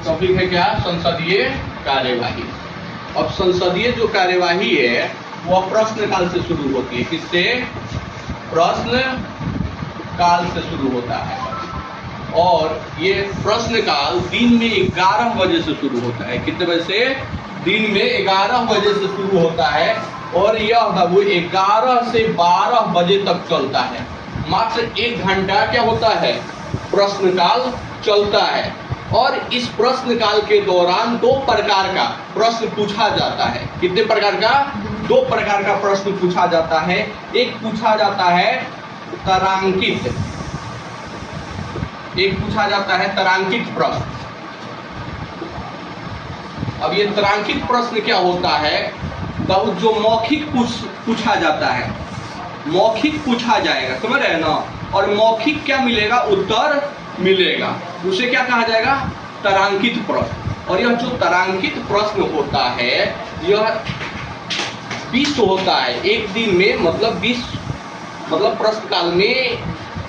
Topic है क्या? संसदीय कार्यवाही। अब संसदीय जो कार्यवाही है वह प्रश्न काल से शुरू होती है। किससे? प्रश्न काल से शुरू होता है। और ये प्रश्न काल दिन में 11 बजे से शुरू होता है। कितने बजे से? दिन में 11 बजे से शुरू होता है और यह वो 11 से 12 बजे तक चलता है। मात्र 1 घंटा क्या होता है? प्रश्न काल चलता है। और इस प्रश्न काल के दौरान 2 प्रकार का प्रश्न पूछा जाता है। कितने प्रकार का? 2 प्रकार का प्रश्न पूछा जाता है। एक पूछा जाता है तारांकित, एक पूछा जाता है तारांकित प्रश्न। अब ये तारांकित प्रश्न क्या होता है? तो जो मौखिक पूछा जाता है, मौखिक पूछा जाएगा, समझ रहे हैं ना? और मौखिक क्या मिलेगा? उत्तर मिलेगा। उसे क्या कहा जाएगा? तारांकित प्रश्न। और यह जो तारांकित प्रश्न होता है यह 20 होता है एक दिन में, मतलब 20 मतलब प्रश्न काल में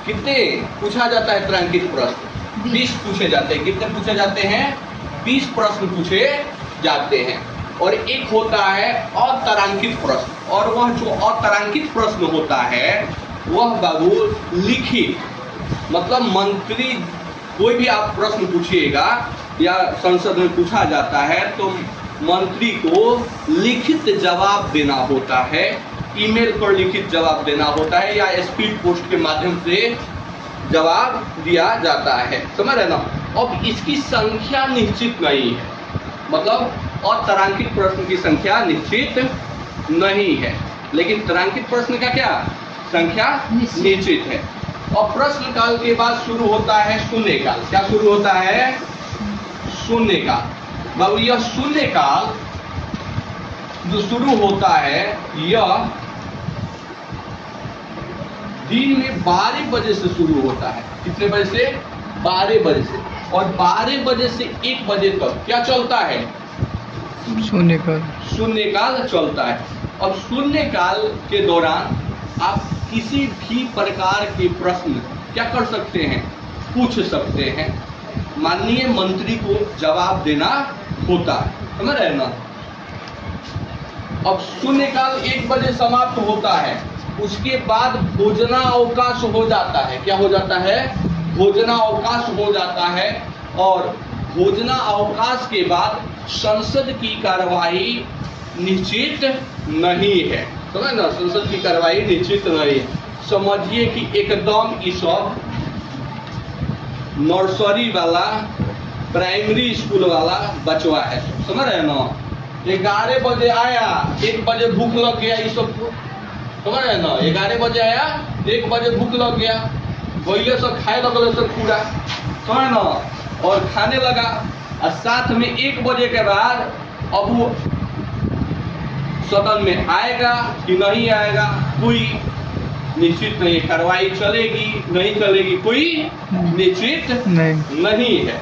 कितने पूछा जाता है तारांकित प्रश्न? 20 पूछे जाते हैं। कितने पूछे जाते हैं? 20 प्रश्न पूछे जाते हैं। और एक होता है अतारांकित प्रश्न। और वह जो अतारांकित प्रश्न होता है वह बाबू लिखित, मतलब मंत्री कोई भी आप प्रश्न पूछिएगा या संसद में पूछा जाता है तो मंत्री को लिखित जवाब देना होता है। ईमेल पर लिखित जवाब देना होता है या स्पीड पोस्ट के माध्यम से जवाब दिया जाता है। समझ रहे ना? अब इसकी संख्या निश्चित नहीं है, मतलब अतारांकित प्रश्न की संख्या निश्चित नहीं है, लेकिन तारांकित प्रश्न का क्या संख्या निश्चित है। और प्रश्न काल के बाद शुरू होता है शून्य काल। क्या शुरू होता है? शून्य काल। बाबू यह शून्य काल जो शुरू होता है यह दिन में 12 बजे से शुरू होता है। कितने बजे से? 12 बजे से। और 12 बजे से 1 बजे तक क्या चलता है? शून्य काल। शून्य काल चलता है। अब शून्य काल के दौरान आप किसी भी प्रकार के प्रश्न क्या कर सकते हैं? पूछ सकते हैं। माननीय मंत्री को जवाब देना होता है। समझ रहे हैं ना? अब शून्यकाल 1 बजे समाप्त होता है। उसके बाद भोजनावकाश हो जाता है। क्या हो जाता है? भोजनावकाश हो जाता है। और भोजनावकाश के बाद संसद की कार्यवाही निश्चित नहीं है। समझ ना? संसद की कार्यवाही निश्चित नहीं है। समझिए कि एकदम ये सब नर्सरी वाला, प्राइमरी स्कूल वाला बचवा है। समझ रहे हैं ना? 11 बजे आया, 1 बजे भूख लग गया। ये सब समझ रहे हैं ना? 11 बजे आया, 1 बजे भूख लग गया, वही सब खाए लगल सब पूरा, समझ ना? और खाने लगा। और साथ में 1 बजे के बाद अब वो सदन में आएगा कि नहीं आएगा कोई निश्चित नहीं। कार्रवाई चलेगी नहीं चलेगी कोई निश्चित नहीं है।